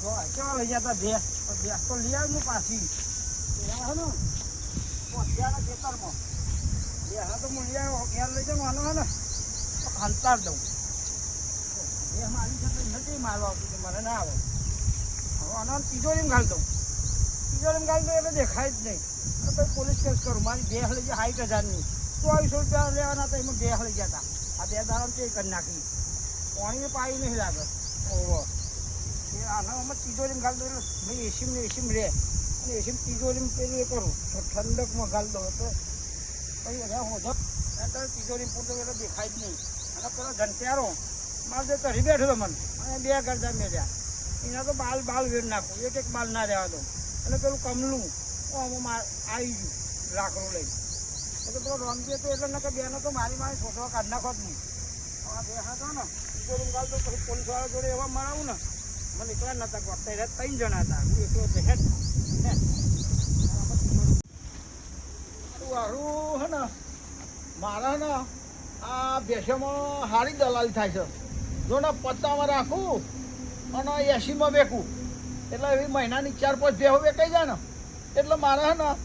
કેવા લઈ જતા ભેંસ તો લઈ આવ્યું પાછી હે ને પોત્યાના ખેતરમાં ભેંસ તો હું લઈ આવ્યો ઘેર લઈ જાઉં આનો હે ને તો હંતાર દઉં એ મારી સાથે નથી મારવા આવતું કે મને ના આવે હવે આનો તિજોરીમાં ઘાલ દઉં તિજોરીમાં ઘાલ દઉં એટલે દેખાય જ નહીં અને પછી પોલીસ કેસ કરું મારી ભેંસ લઈ જાય 60,000ની 2400 રૂપિયા લેવાના હતા એમાં ભેંસ લઈ ગયા હતા આ 2 દાડા તે કરી નાખી પાણી પાઈ નહીં લાગે ઓહો એ આના અમે તિજોરીમાં ઘાલ દઉં એટલે ભાઈ એસીમાં રહે અને એસીમાં તિજોરીમાં પેલું એ કરું તો ઠંડકમાં ઘાલ દઉં તો પછી બધા હોધો અત્યારે તિજોરી પૂરતો એટલે દેખાય જ નહીં અને પેલો ઘંટિયારો મારે તો કરી બેઠો મને અને 2 ગરદા મેળ્યા એના તો બાલ વેડ નાખું એક બાલ ના રહેવા દઉં અને પેલું કમલું આમાં આવી ગયું લાકડું લઈ એટલે પેલો રમજી હતો એટલે નકર બેનો તો મારી છોકરો કાઢ નાખો જ નહીં હવે બે હતો ને તિજોરીમાં ઘાલ તો પછી પોલીસવાળા જોડે એવા મારાવું ને મને એકલા નતા ગોઠતા એટલે 3 જણા હતા હું એકલો હેડ ને વારું હે ને મારા ને આ ભેંસોમાં સારી દલાલી થાય છે જો ને 50માં રાખું અને 80માં વેકું એટલે એવી મહિનાની 4-5 ભેંસો વેચાઈ જાય ને એટલે મારે હે ને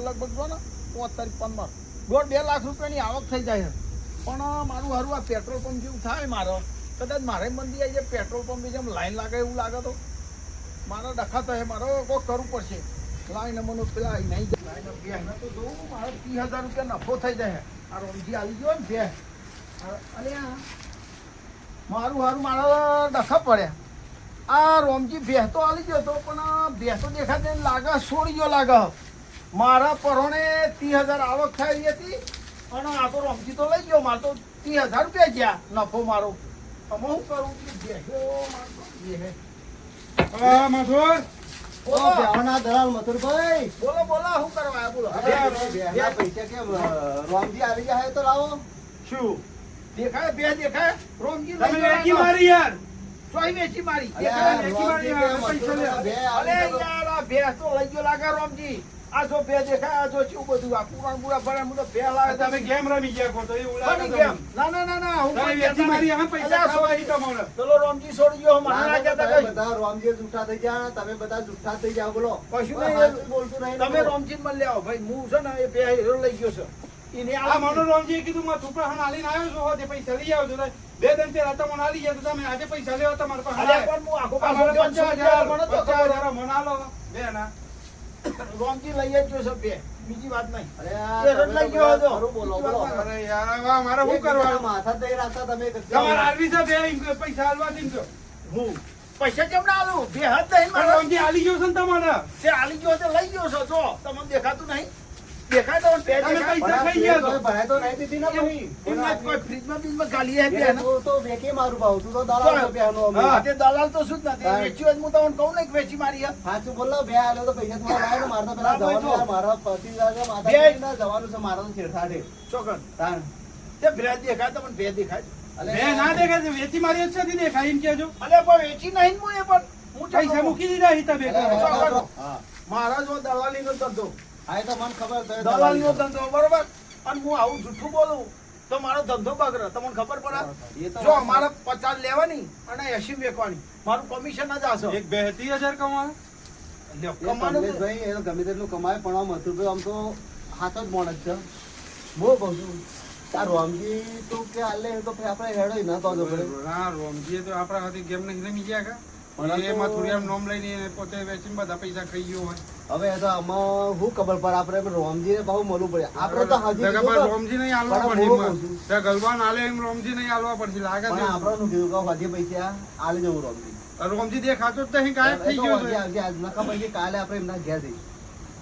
લગભગ જો ને 35-50 2 લાખ રૂપિયાની આવક થઈ જાય છે પણ મારું હારું આ પેટ્રોલ પંપ જેવું થાય મારો કદાચ મારે મંદી આવી જાય પેટ્રોલ પંપની જેમ લાઈન લાગે એવું લાગે તો મારો ડખા થાય મારો કોઈક કરવું પડશે લાઈન મને પેલા નહીં જાય લાઈન તો જોઉં મારે 30,000 રૂપિયા નફો થઈ જાય આ રોમજી આવી ગયો ને ભેં અને મારું હારું મારા ડખા પડ્યા આ રોમજી ભેં તો આવી ગયો હતો પણ ભેં તો દેખાતી લાગે છોડી ગયો લાગે મારા પરોણે 30,000 આવક થઈ હતી અને આ તો રોમજી તો લઈ ગયો મારે તો 30,000 રૂપિયા ગયા નફો મારો અમે શું કરું દલાલ મથુરભાઈ બોલો શું કરવા બોલો પૈસા કેમ રોમજી આવી જાય તો લાવો શું દેખાય બે દેખાય રોમજી મારી યાર ચોઈ વેચી મારી અરે યાર આ ભે તો લઈ ગયો લાગે રોમજી આ જો બે દેખાય આ જો શું બધું આ કુરાન બુરા ભરે હું તો બે લાવે તમે ગેમ રમી ગયા કો તો એ કોની કેમ ના હું તમે વેચી મારી આ પૈસા ખાવા ઈ તમને પેલો રોમજી છોડી ગયો મને ના કહેતા કઈ બધા રોમજી જૂઠા થઈ ગયા તમે બધા જૂઠા થઈ જાવ બોલો કશું નહીં બોલતું નહીં તમે રોમજી મળી આવો ભાઈ હું છે ને એ બે હીરો લઈ ગયો છે એને આ મનોરંજન કીધું માં તુપરા હન આલીને આવ્યો છો તે પૈસા લઈ આવજો 2 દિન તે રાત મને આલી ગયા તો તમે આજે પૈસા લેવા તમાર પાસે અરે પણ હું આખો પાછો 50,000 મને તો ખબર મને આલો બે ના રોમજી લઈ જ ગયો છે બે બીજી વાત નહીં અરે એ લઈ ગયો હતો ખરું બોલો બોલો અરે યાર વાહ મારે શું કરવાનું માથા દઈ રાખતા તમે તમાર આરવી છે બે પૈસા આલવા દીન તો હું પૈસા કેમ ના આલું બે હાથ નહીં મારા મનોરંજન આલી ગયો છે ને તમારે તે આલી ગયો તો લઈ ગયો છો જો તમને દેખાતું નહીં દેખાય તો બે તમે દેખાય પૈસા ખાઈ ગયા તો ભરાય તો નહીં દીધી ને પછી એમાં કોઈ ફ્રીજમાં બીજમાં ગાલી હે બે ને તું તો વેકે મારું ભાવ તું તો દલાલ રૂપિયાનો અમે હા તે દલાલ તો શું જ નથી વેચ્યું જ હું તમને કહું ને કે વેચી મારી હે સાચું બોલો બે આલો તો પૈસા થોડા લાવે ને મારે તો પેલા હા, ભાઈ, જવાનું યાર મારા પતિ લાગે બે- માતા જવાનું છે મારા તો છેડછાડે ચોકન તાણ તે બે દેખાય તમને બે દેખાય અલે બે ના દેખાય છે વેચી મારી જ છે દેખાય એમ કેજો અલે પણ વેચી નહીં હું એ પણ હું પૈસા મૂકી દીધા હી તમે ચોકન હા મારા જો દલાલીનો ધંધો હા એ તો મને ખબર છે દલાલીનો ધંધો બરોબર અને હું આવું જૂઠું બોલું તો મારો ધંધો બગડે તમને ખબર પડે એ તો જો મારે 50 લેવાની અને 80 વેચવાની મારું કમિશન જ આસો એક 32,000 કમાવે કમાવાનું ભાઈ એ તો ગમે તેટલું કમાય પણ આમ હતું આમ તો હાથ જ મોણ જ છે બહુ કહું છું તાર રોમજી તું કે આલે તો પછી આપણે હેડો ના તો ના રોમજીએ તો આપણા હાથે ગેમ નહીં રમી ગયા કા પણ આ એમાં તો- થોડી આમ નોમ લઈને પોતે વેચીને બધા પૈસા ખાઈ ગયો હોય હવે એ તો આમાં શું ખબર પડે આપણે રોમજી ને બહુ મળવું પડે આપણે તો હજી જગા પર કીધું તો- રોમજી નહીં આલવા પણ પડશે બહુ એમાં. કહું છું. ત્યાં ગલવાન આલે એમ રોમજી નહીં આલવા પડશે લાગે પણ છે આપણે નું કીધું કે હજી પૈસા આલી જવું રોમજી રોમજી દેખાતો જ નહીં ગાયબ થઈ ગયો છે નકા પછી કાલે આપણે એમના ઘેર જઈએ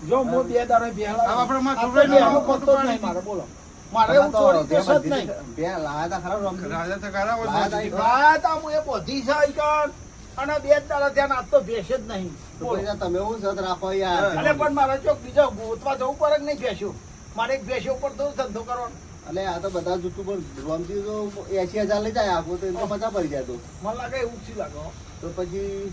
જો હું બે દાડે બેહલા હવે આપણે માં આપણે છોકરાને બેહલો ખોટું કરતો જ નહીં પાડી મારે બોલો મારે એવું ચોરી તો સત નહીં બે લાયા તા ખરા રોમજી રાજા તો ખરા હોય લાયા તા રોમજી. ઈ લાયા તા હું એ બધી છે ઈકણ અને બે દાડા ત્યાં આજ તો ભેંસ જ નહીં તો બોલો. પછી તમે હું સત રાખો યાર અલે પણ મારે જો બીજા ગોતવા જવું પડે કે નહીં ભેંસ્યું મારે એક ભેંસ્યો ઉપર તો ધંધો કરવાનો એટલે આ તો બધા જૂઠું પણ રોમજી તો 80,000 લઈ જાય આખું તો એમ તો 50 પડી જાય તો મને લાગે એવું જ લાગે હો. તો પછી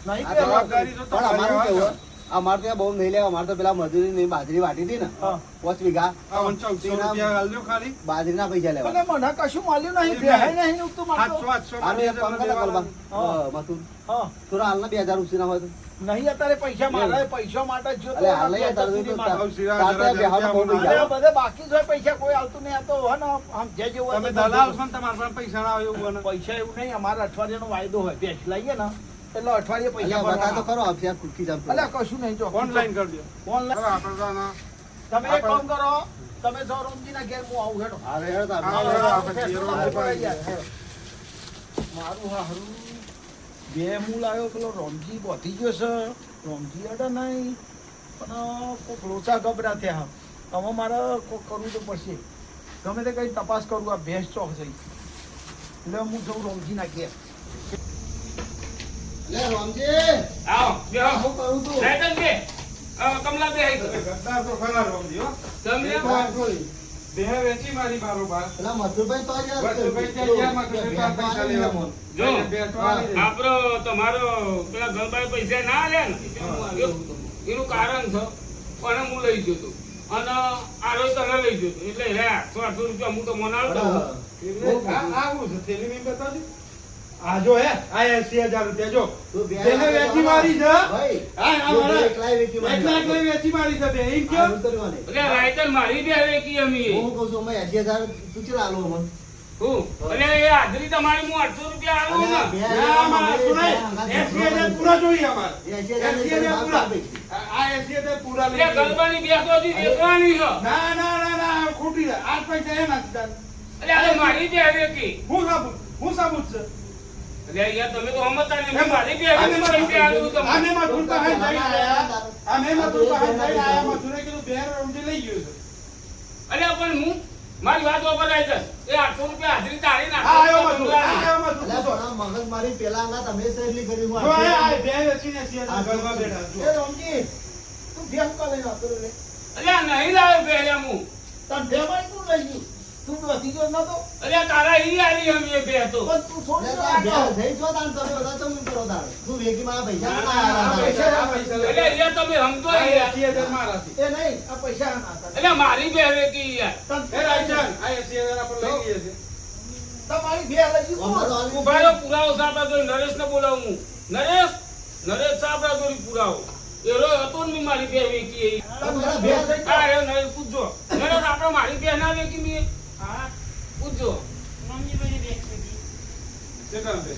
નહીં આ પહેલા જવાબદારી તો પણ અમારું તમારી કેવું આવે. અમારે ત્યાં બહુ નહીં લેવા, અમારે તો પેલા મજૂરી ની બાજરી વાટી હતી ને હા. 5 વીઘા, આ 1400 રૂપિયા આલજો ખાલી. બાજરીના પૈસા લેવા. મને મને કશું મળ્યું નહીં બેહાય નહીં ઉગતું મારતો 800 આને એક કામ કરતા કરવાનું. હા. મથુર, હા થોડા હાલના 2000 ઉછીના હોય તો. નહીં અત્યારે પૈસા મારા પૈસા માટે જ જોતો અલે હાલે નથી, યાર, તારે અત્યાર સુધી તો મારા. આવ શિરા તારે જરા બેહાડો બહુ જરા પૈસા. અરે બધે બાકી જ હોય પૈસા, કોઈ આવતું નહીં. આ તો હે ને આમ જે જેવું હોય તમે તો દલાલ છો ને તમારા પાસે પૈસા ના આવે એવું બને. પૈસા એવું નહીં, અમારા અઠવાડિયાનો વાયદો હોય, ભેંસ લઈએ ને એટલે અઠવાડિયે પૈસા અલ્યા બતા તો ભરવાના. ખરો, આપશે આ કુટકી જામ. અલ્યા કશું નહીં જો ઓનલાઈન કરી દો. ઓનલાઈન હવે આપણે તો આના તમે એક કામ કરો, તમે સૌરમજીના ઘેર હું આવું હેડો. અરે હેડ તાર. હા, હા, હા, આપણે ફેર તો ઘેર લાવવું વાળી પડે યાર, હેડો. મારું હારું બે હું લાવ્યો, પેલો રોમજી બોધી ગયો છે. રોમજી અડે નહીં પણ કોઈક લોચા ગબરા થયા. હવે મારે કોઈક કરવું તો પડશે, ગમે તે કઈ તપાસ કરું આ ભેંસ ચોક છે એટલે હું જઉં રોમજીના ઘેર. લે રોમજી, આવો બેહો શું કરું તું? રાઈતન બે કમલા બે હઈ ગદ્દાર તો ખરા રોમજી, હો. તમને એક વાત થોડી. દેહ વેચી મારી બારોબાર. પેલા મથુરભાઈ તો યાર મથુરભાઈ ત્યાં ગયા, મથુરભાઈ પાસે પૈસા લેવા. જો. બે તો આલી દે. આપણો તમારો પેલા ગણભાઈ પૈસા ના આલ્યા ને એનું કારણ છે પણ હું લઈ ગયો તો અને આરો તને લઈ ગયો તો એટલે રે 800 રૂપિયા હું તો મનાવતો આવું છે, થેલી મેં બતાવજો. આ જો હે, આ 80,000 રૂપિયા જો. તું બે દેહ વેચી મારી છે. ભાઈ, આ તું મારા એકલાય વેચી મારી. એકલા એકલા વેચી મારી છે બે. એમ આ કયો? ઉતરવાને. એટલે રાઈતન મારી બે વેકી અમે હું કહું છું, અમે 80,000 તું ચલા આલો અમને. હું એટલે એ હાજરી તમારી હું 800 રૂપિયા આલું ને બે ના, મારા સુનાઈ. 80,000 પૂરા જોઈએ અમારે. 80,000 પૂરા. આપે. આ 80,000 પૂરા લઈ એટલે જજો. ગણબાની બે તો હજી વેચવાની છે ના ના ના ના, ખોટી છે. આ પૈસા એના જ છે. એટલે આ મારી બે વેકી હું સાબુત છે. એટલે યાર તમે તો સમજતા નહીં મેં મારી બે વેકી પૈસા આલું તમને આને મથુર પાસે જઈને આયા. આને મથુર પાસે જઈને આયા. મથુરે કીધું બે રમજી લઈ ગયો છે. અલ્યા પણ હું મારી વાત વપરાય છે એ 800 રૂપિયા હાજરી તારી આ આવ્યો મથુર. આ નાખો આવ્યો મથુર. અલ્યા પણ આ મગજમારી પેલા ના તમે સહેલી કરી હું જો આ આટલી- બે વેચીને 80,000 ઘરમાં બેઠા. જો. એ રોમજી તું ભેંસ કા લઈને આવતો રે? અલ્યા નહીં લાવ્યો પહેલા હું તને ભેમાઈ તું લઈ ગયું, તું વધી ગયો નતો અલ્યા તારા ઈ આલી અમે બે તો પણ તું છોડી લે દો તાર આ બે થઈ જો તાન તમે બધા ચમ કરો તાર. તું વેચી મારા પૈસા ના, ના ના, આલા પૈસા તારે. આ પૈસા લઈ. એટલે યાર તમે સમજો આ યાર 80,000 મારાથી. એ નહીં, આ પૈસા ના હતા. અલ્યા મારી બે વેકી યાર એ રાયચંદ, આ 80,000 આપણે લઈ લઈએ છીએ. તમારી બે લઈ ગયું અમારે તો આલી- ઉભા રહ્યો પુરાવો સાપડા તો નરેશને બોલાવું હું નરેશ સાપડા તો પુરાવો એરો હતો ને મારી બે વેકી એ તમારા બે થઈ હા એ નરેશ પૂછજો નરેશ આપણે મારી બે ના વેકી મે હા પૂછજો કેટલા બે?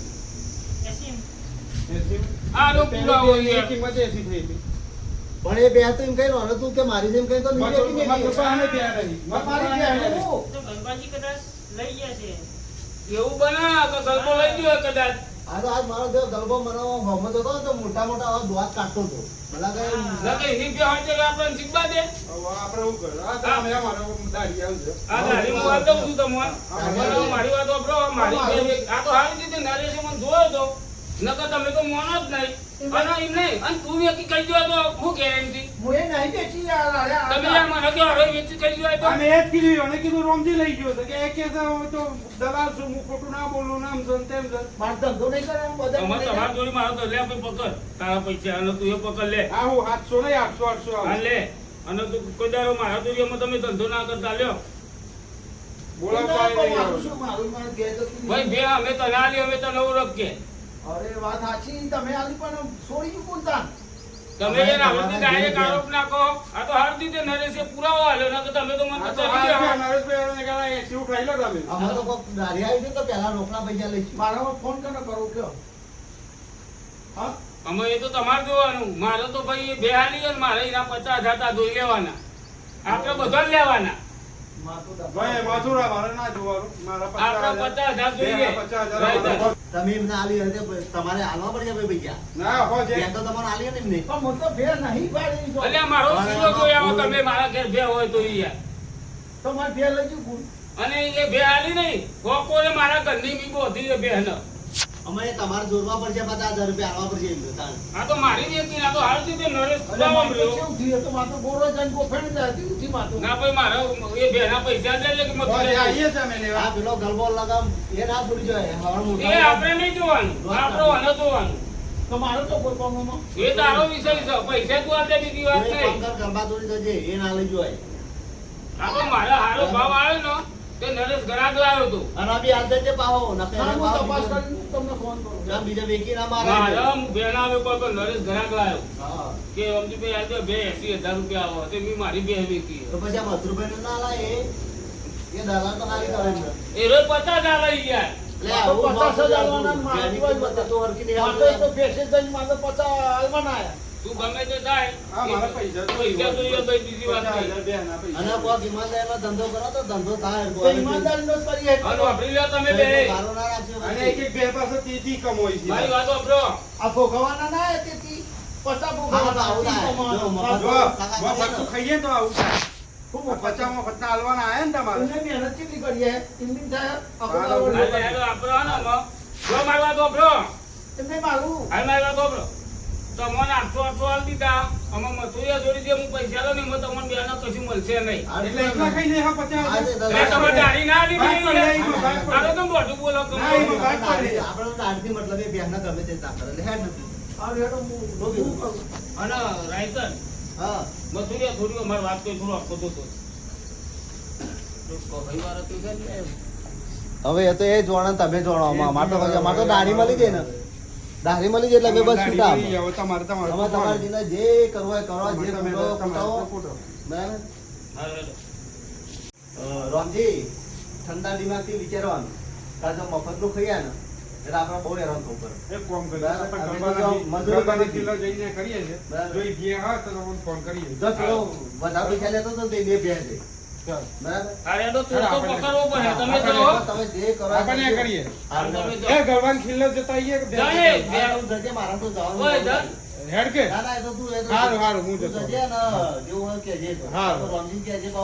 80? આ રો પુરાવો પેલી યાર કિંમત 80 થઈ હતી. પણ એ બે તો એમ કહી રહ્યો તું કે મારી જેમ કહી તો નહીં મથુર વેચી મેલી. પાસે બે નહીં. તમારી બે નહીં. હું. તો ગણબાજી કદાચ લઈ ગયા છે. એવું બના તો ગલ્પો લઈ ગયો કદાચ આ તો આજ મારો જે ગલબો મને ભમો જતો તો મોટા મોટા આવા દોત કાઢતો હતો. ભલા ના કઈ કે એની બે હોય તો આપણે શીખવા દે હવે આપણે શું કરે? આ તો અમે અમારો દાઢી આવશે. આ દાઢી હું આ દઉં છું તમને મને મારી વાત વાપરો મારી બે આ તો હારી રીતે નરેશે મને જોયો તો નકર તમે તો મોનો જ નહીં અને એમ નહીં અને તું વેકી કહી ગયો તો હું ગેરંટી હું એ નહીં બેચી યાર. અરે આ તમે યાર મને કહો હવે વેચી કહી ગયો તો અમે એ જ કીધું એને કીધું રોમજી લઈ ગયો છે કે એ કે તો દલાલ છું હું ખોટું ના બોલું નામ છે ને તેમ છે. મારે ધંધો નહીં કરવાનો, બધા તમારે મને તમારા જોડી મારો તો લે ભાઈ પકડ તારા પૈસા અને તું એ પકડ લે આ હું 700 નહીં 800 હા લે અને તું કોઈ દાડો મારા જોડીમાં તમે ધંધો ના કરતા લ્યો બોલાવતા પણ નહીં મારું આવે. શું, મારું મારે ઘેર જતું ભાઈ નહીં. બે અમે તને આલી અમે તને રખીએ અરે વાત સાચી, તમે આલી પણ છોડી ગયું કોણ તાન? તમે યાર આવડતી ડાયરેક્ટ આરોપ નાખો આ તો હાર દીધે નરેશે પુરાવો આલ્યો ના કે તમે તો મને આ તો તો ચડી ગયા આ નરેશભાઈ એને કહેવાય 80 ઉઠાઈ લો તમે. અમારે તો કોક દાઢી આવી છે તો પેલા રોકડા પૈસા લઈશું. મારામાં ફોન કરો કરો કયો? હા અમે એ તો તમારે જોવાનું મારે તો ભાઈ એ બે હાલી અને મારે એના 50,000 તા ધોઈ લેવાના આપણે બધા જ લેવાના માથું દબાવો. ભાઈ મથુરા મારે ના જોવાનું. મારા આપણે 50,000 જોઈએ 50,000 તમે એમને આલી હશે તમારે આલવા પડશે ભાઈ પૈસા. ના હો જે બે તો તમારે આલી ને એમને. પણ હું તો ભેર નહીં પાડી જો. એટલે મારો સીધો જોઈ આવો તમે મારા ઘેર બે હોય તો ઈ યાર તો મારે ભેર લઈ ગયું કોણ? અને એ બે હાલી નહીં કોકોને મારા ઘરની મી બોધી છે બેન અમે તમારે જોડવા પડશે 50,000 રૂપિયા આલવા પડશે એમને તાણ. આ તો મારી વેચી આ તો હાલ દીધે નરેશ અરે પુરાવો મારે તો મળ્યો કેવું થયું? એ તો માથું બોરો જઈને ગોફેણ જાય હતી, ઊંધી માથું. ના ભાઈ મારે એ બેના પૈસા દે કે મત હો જે આવીએ છે અમે આ લેવા. પેલો ગલબો લગામ એ ના છોડી જાય હવા એ મોટા આપણે નહીં જોવાનું આપણો અને જોવાનું તો મારો તો કોઈ કામમાં એ તારો વિષય છે પૈસા તું આપે બીજી વાત તું એક નહીં કામ કર, ગંબાધોરી જજે, એ ના લઈ જોય. આ તો મારા હારો ભાવ આવ્યો ને તે નરેશ ગરાગ લાવ્યો તું અને આ બી હાલ જજે પાહો, નકર હા, એને હું પાહો તપાસ બીજો- કરીને તમને ફોન કરું. ના, બીજા વેકી ના મારે. મારા બેન આવ્યો કોઈ પણ નરેશ ગરાગ લાવ્યો હા. કે અમજીભાઈ આજે 80,000 રૂપિયા આવો તે મેં મારી બે વેચી તો પછી આ મથુરભાઈને ના લાય, એ દલાલ તો હારી કરે છે. એ રોજ 50,000 લઈ ગયા લે, આ તો આવું 50,000 માથું વાળાને માર જેની દીવાય કિંમત તો હરખી નહીં મારે તો આવતી. ભેંસે જઈને મારે 50 હાલવાના આયા. તું ગમે તે થાય હા, મારા પૈસા પૈસા જોઈએ ભાઈ બીજી વાત નહીં 50,000 બેના પૈસા. અને કોઈક ઈમાનદારીનો ધંધો કરો તો ધંધો થાય. તો ઈમાનદારીનો જ કરીએ. અને વાપરી લ્યો તમે બે ગાળો ના રાખજો અને પછી. એક બે પાસે તેથી કમોય છે મારી વાત વાપરો આ ભોગવવાના ના આયા તેથી 50 હા, તો આવું થાય. જો મફત- જો મફત ખાઈએ તો આવું થાય. આ 50 મફતના હાલવાના આયા ને તમારે એને મહેનત કેટલી કરીએ એમની થાય આખો હા, દાડો હાલ હાલ વાપરો ને માં જો મારી વાત વાપરો એમને મારું હાલ મારી વાત વાપરો તો મને 800 હાલ દીધા અમે મથુરિયા જોડી દે હું પૈસા લો ને એમાં તમને બેનો કશું મળશે નહીં એટલે એકલા ખાઈને હા 50,000. એટલે તમે દાઢી ના વાત કરી લઈ, લીધી વાત કરી. તારો તો મોઢું બોલો ના, એમાં વાત કરી. આપણે તો દાઢથી મતલબ એ બેનના ગમે તે ના કરે. એટલે હેડ નથી. આ રેડો હું કરું. અને રાયતન હા. મથુરિયા થોડી અમારી વાત કોઈ થોડો આપતો તો ભાઈ વાર હતું કે ને હવે એ તો એ જોડે ને તમે જોડો અમારે તો પછી અમારે તો દાઢી મળી ગઈ ને દાઢી મળી ગઈ એટલે અમે બસ છૂટા ગાડી મળી, હવે તમારે તમારે જીને જે કરવું હોય કરો, જે તમે ફોટો તમારે ફોટાવો. ફોટો. બરાબર? હા હેલો રોમજી, ઠંડા દિમાગથી વિચારવાનું. કારણ કે મફતનું ખાઈએ ને એટલે આપણે બહુ હેરાન થવું પડે. એક કામ કરીએ. બરાબર. આપણે અમે તો ગરબાના મજૂરી ગરબાના કરી કિલ્લો જઈને કરીએ છીએ. બરાબર. જો ઈ ગયા હોય તો તમને ફોન કરીએ. જો પેલો વધારે પૈસા લેતો હતો ને તે બે ભેંસ છે. ચાલો. બરાબર? અરે તો થોડો તો પકડવો પડે તમે આપણે કરો તમે જે કરો એ આપણે કરજો. કરીએ. હા, તમે બરાબર. જો. એ ગરબાના કિલ્લો જતા આવીએ કે જાય. મારે તો જજે, મારે તો જવાનું ઓય, નથી. જા. હેડ કે ના, ના, એ તો તું એ તો હારું, હારું, હું તું જતો. જજે ને જેવું હોય કહેજે તો. હારું. તો રોમજીને કહેજે કે